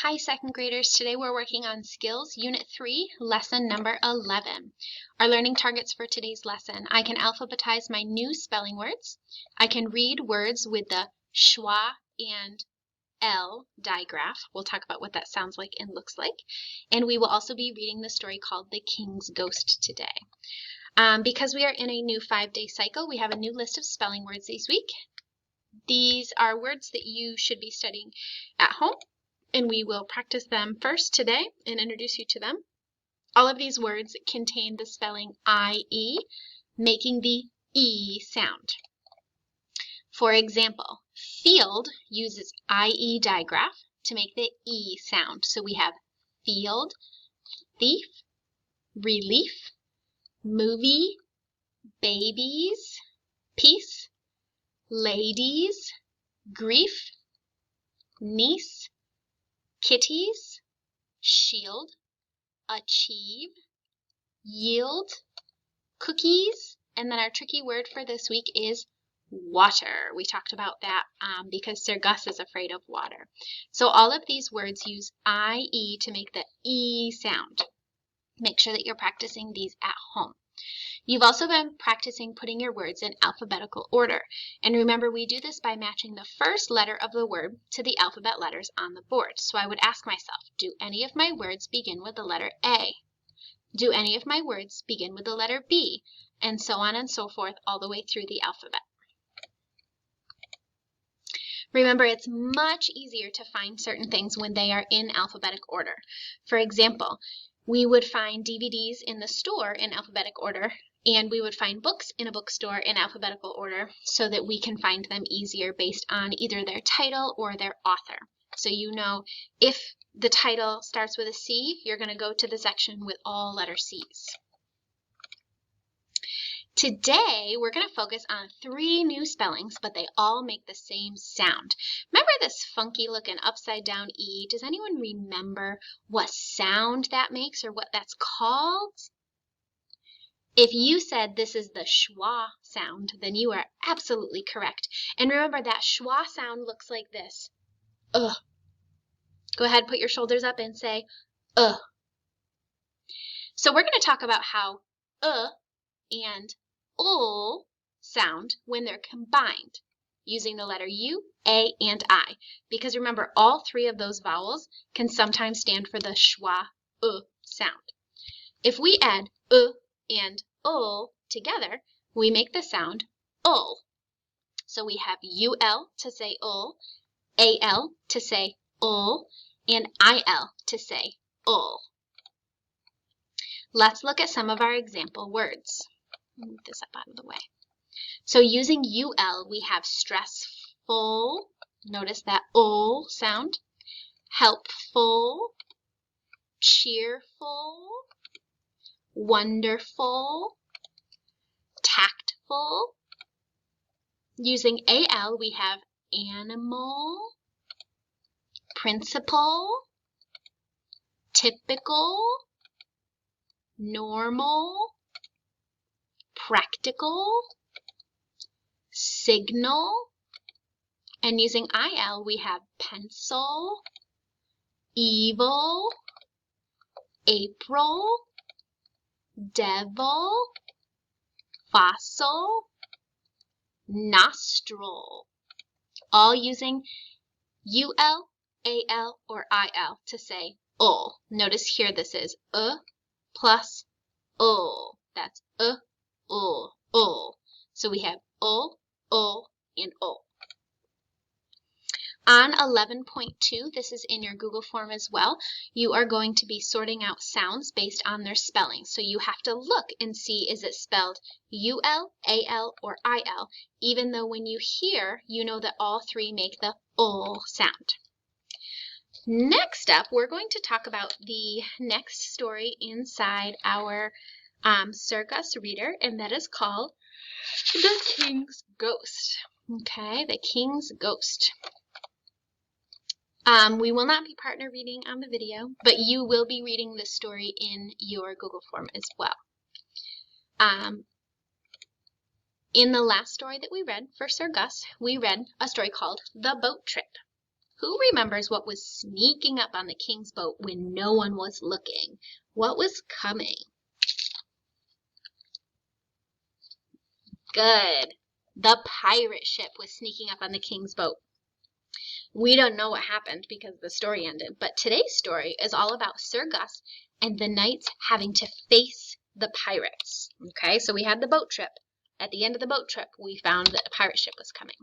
Hi, second graders. Today we're working on Skills, Unit 3, Lesson number 11. Our learning targets for today's lesson: I can alphabetize my new spelling words. I can read words with the schwa and L digraph. We'll talk about what that sounds like and looks like. And we will also be reading the story called The King's Ghost today. Because we are in a new 5-day cycle, we have a new list of spelling words this week. These are words that you should be studying at home, and we will practice them first today and introduce you to them. All of these words contain the spelling IE, making the E sound. For example, field uses IE digraph to make the E sound. So we have field, thief, relief, movie, babies, peace, ladies, grief, niece, kitties, shield, achieve, yield, cookies, and then our tricky word for this week is water. We talked about that because Sir Gus is afraid of water. So all of these words use IE to make the E sound. Make sure that you're practicing these at home. You've also been practicing putting your words in alphabetical order. And remember, we do this by matching the first letter of the word to the alphabet letters on the board. So I would ask myself, do any of my words begin with the letter A? Do any of my words begin with the letter B? And so on and so forth all the way through the alphabet. Remember, it's much easier to find certain things when they are in alphabetic order. For example, we would find DVDs in the store in alphabetic order, and we would find books in a bookstore in alphabetical order so that we can find them easier based on either their title or their author. So you know, if the title starts with a C, you're going to go to the section with all letter C's. Today, we're going to focus on 3 new spellings, but they all make the same sound. Remember this funky looking upside down E? Does anyone remember what sound that makes or what that's called? If you said this is the schwa sound, then you are absolutely correct. And remember, that schwa sound looks like this. Ugh. Go ahead, put your shoulders up and say, ugh. So we're going to talk about how and ul sound when they're combined using the letter U, A, and I. Because remember, all 3 of those vowels can sometimes stand for the schwa sound. If we add and ul together, we make the sound ul. So we have UL to say ul, AL to say ul, and IL to say ul. Let's look at some of our example words. Move this up out of the way. So using UL, we have stressful, notice that ul sound, helpful, cheerful, wonderful, tactful. Using AL, we have animal, principal, typical, normal, practical, signal, and using IL, we have pencil, evil, April, devil, fossil, nostril, all using UL, AL, or IL to say ul. Notice here this is plus ul. That's ul, ul. So we have ul, and ul. On 11.2, this is in your Google form as well, you are going to be sorting out sounds based on their spelling. So you have to look and see, is it spelled UL, AL, or IL, even though when you hear, you know that all 3 make the ul sound. Next up, we're going to talk about the next story inside our Sir Gus reader, and that is called The King's Ghost. Okay, The King's Ghost. We will not be partner reading on the video, but you will be reading this story in your Google form as well. In the last story that we read for Sir Gus, we read a story called The Boat Trip. Who remembers what was sneaking up on the king's boat when no one was looking? What was coming? Good. The pirate ship was sneaking up on the king's boat. We don't know what happened because the story ended, but today's story is all about Sir Gus and the knights having to face the pirates. Okay, so we had the boat trip. At the end of the boat trip, we found that a pirate ship was coming.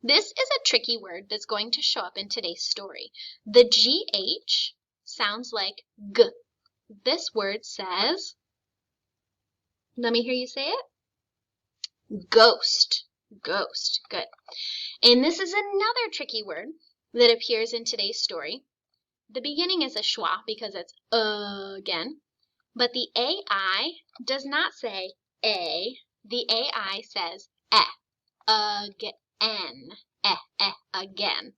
This is a tricky word that's going to show up in today's story. The GH sounds like G. This word says, let me hear you say it. Ghost. Ghost. Good. And this is another tricky word that appears in today's story. The beginning is a schwa because it's again, but the AI does not say a. The AI says again. Again.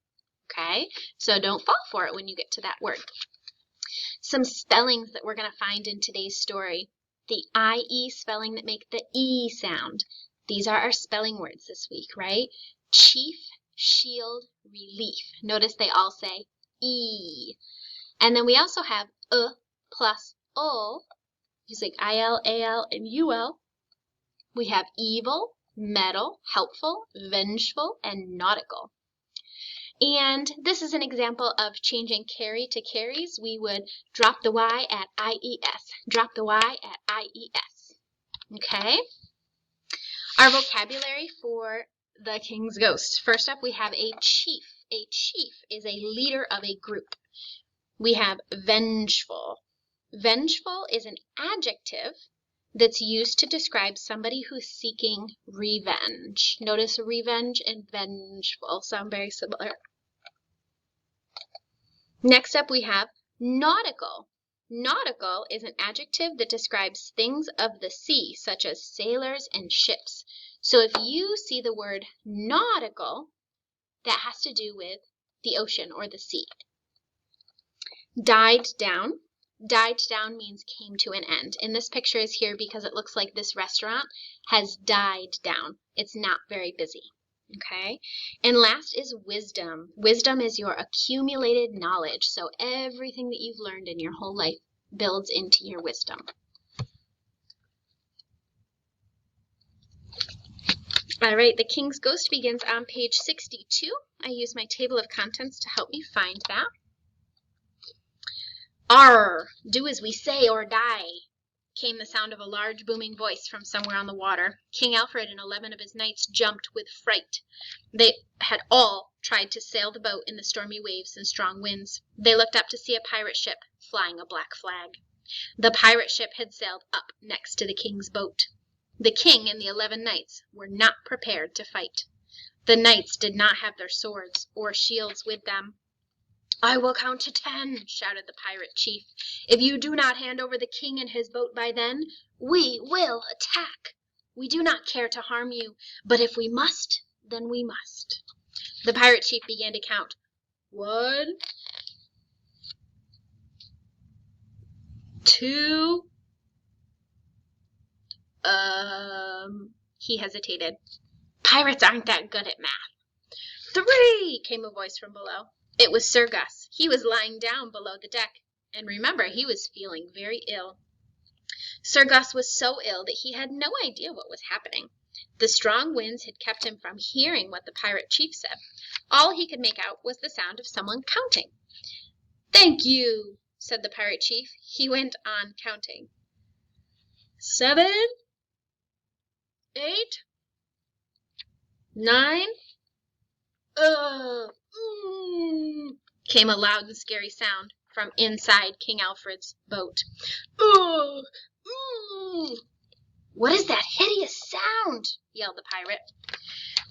Okay? So don't fall for it when you get to that word. Some spellings that we're going to find in today's story. The IE spelling that make the E sound. These are our spelling words this week, right? Chief, shield, relief. Notice they all say E. And then we also have plus O, just like IL, AL, and UL. We have evil, metal, helpful, vengeful, and nautical. And this is an example of changing carry to carries. We would drop the Y at IES. Drop the Y at IES. Okay? Our vocabulary for the King's Ghost. First up, we have a chief. A chief is a leader of a group. We have vengeful. Vengeful is an adjective that's used to describe somebody who's seeking revenge. Notice revenge and vengeful sound very similar. Next up, we have nautical. Nautical is an adjective that describes things of the sea, such as sailors and ships. So if you see the word nautical, that has to do with the ocean or the sea. Died down. Died down means came to an end. And this picture is here because it looks like this restaurant has died down. It's not very busy. Okay? And last is wisdom. Wisdom is your accumulated knowledge. So everything that you've learned in your whole life builds into your wisdom. All right, the King's Ghost begins on page 62. I use my table of contents to help me find that. Arr, do as we say or die, came the sound of a large booming voice from somewhere on the water. King Alfred and 11 of his knights jumped with fright. They had all tried to sail the boat in the stormy waves and strong winds. They looked up to see a pirate ship flying a black flag. The pirate ship had sailed up next to the king's boat. The king and the 11 knights were not prepared to fight. The knights did not have their swords or shields with them. "I will count to 10, shouted the pirate chief. "If you do not hand over the king and his boat by then, we will attack. We do not care to harm you, but if we must, then we must." The pirate chief began to count. 1, 2, he hesitated. Pirates aren't that good at math. 3, came a voice from below. It was Sir Gus. He was lying down below the deck, and remember, he was feeling very ill. Sir Gus was so ill that he had no idea what was happening. The strong winds had kept him from hearing what the pirate chief said. All he could make out was the sound of someone counting. "Thank you," said the pirate chief. He went on counting. 7, 8, 9, came a loud and scary sound from inside King Alfred's boat. "What is that hideous sound?" yelled the pirate.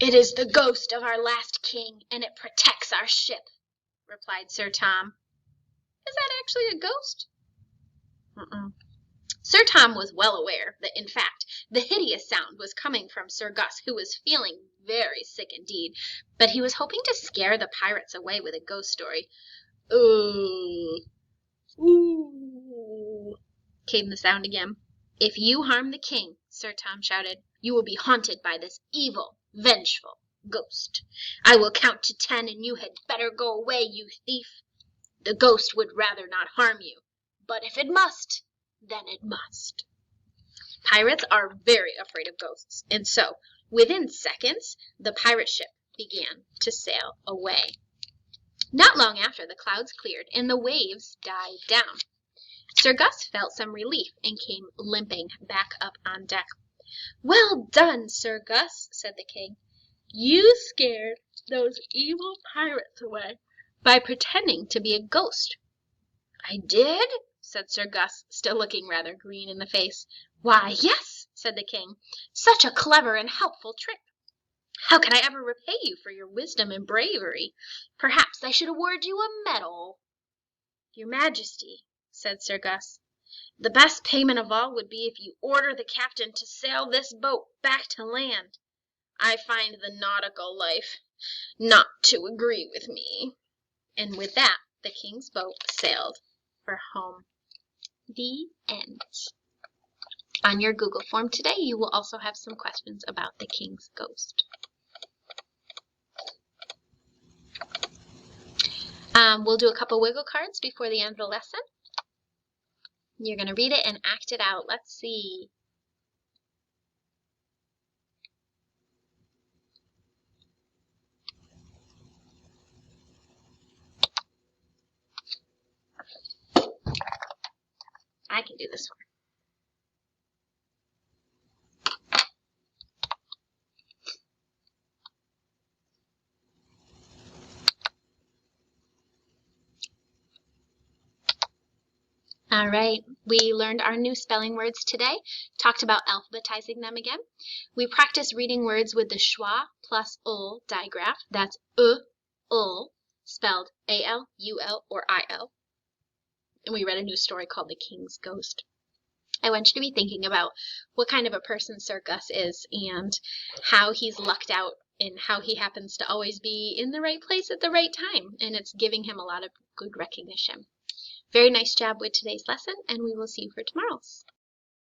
"It is the ghost of our last king, and it protects our ship," replied Sir Tom. "Is that actually a ghost?" Sir Tom was well aware that, in fact, the hideous sound was coming from Sir Gus, who was feeling very sick indeed, but he was hoping to scare the pirates away with a ghost story. "Ooh, came the sound again. "If you harm the king," Sir Tom shouted, "you will be haunted by this evil, vengeful Ghost. I will count to 10, and you had better go away, you thief. The ghost would rather not harm you, but if it must, then it must. Pirates are very afraid of ghosts, and so, within seconds, the pirate ship began to sail away. Not long after, the clouds cleared, and the waves died down. Sir Gus felt some relief and came limping back up on deck. "Well done, Sir Gus," said the king. "You scared those evil pirates away by pretending to be a ghost." "I did?" said Sir Gus, still looking rather green in the face. "Why, yes," said the king. "Such a clever and helpful trick. How can I ever repay you for your wisdom and bravery? Perhaps I should award you a medal." "Your Majesty," said Sir Gus, "the best payment of all would be if you order the captain to sail this boat back to land. I find the nautical life not to agree with me." And with that, the king's boat sailed for home. The end. On your Google form today, you will also have some questions about the king's ghost. We'll do a couple wiggle cards before the end of the lesson. You're going to read it and act it out. Let's see. I can do this one. All right, we learned our new spelling words today, talked about alphabetizing them again. We practiced reading words with the schwa plus ul digraph. That's ul, spelled A-L-U-L or I-L. And we read a new story called The King's Ghost. I want you to be thinking about what kind of a person Sir Gus is and how he's lucked out and how he happens to always be in the right place at the right time. And it's giving him a lot of good recognition. Very nice job with today's lesson, and we will see you for tomorrow's.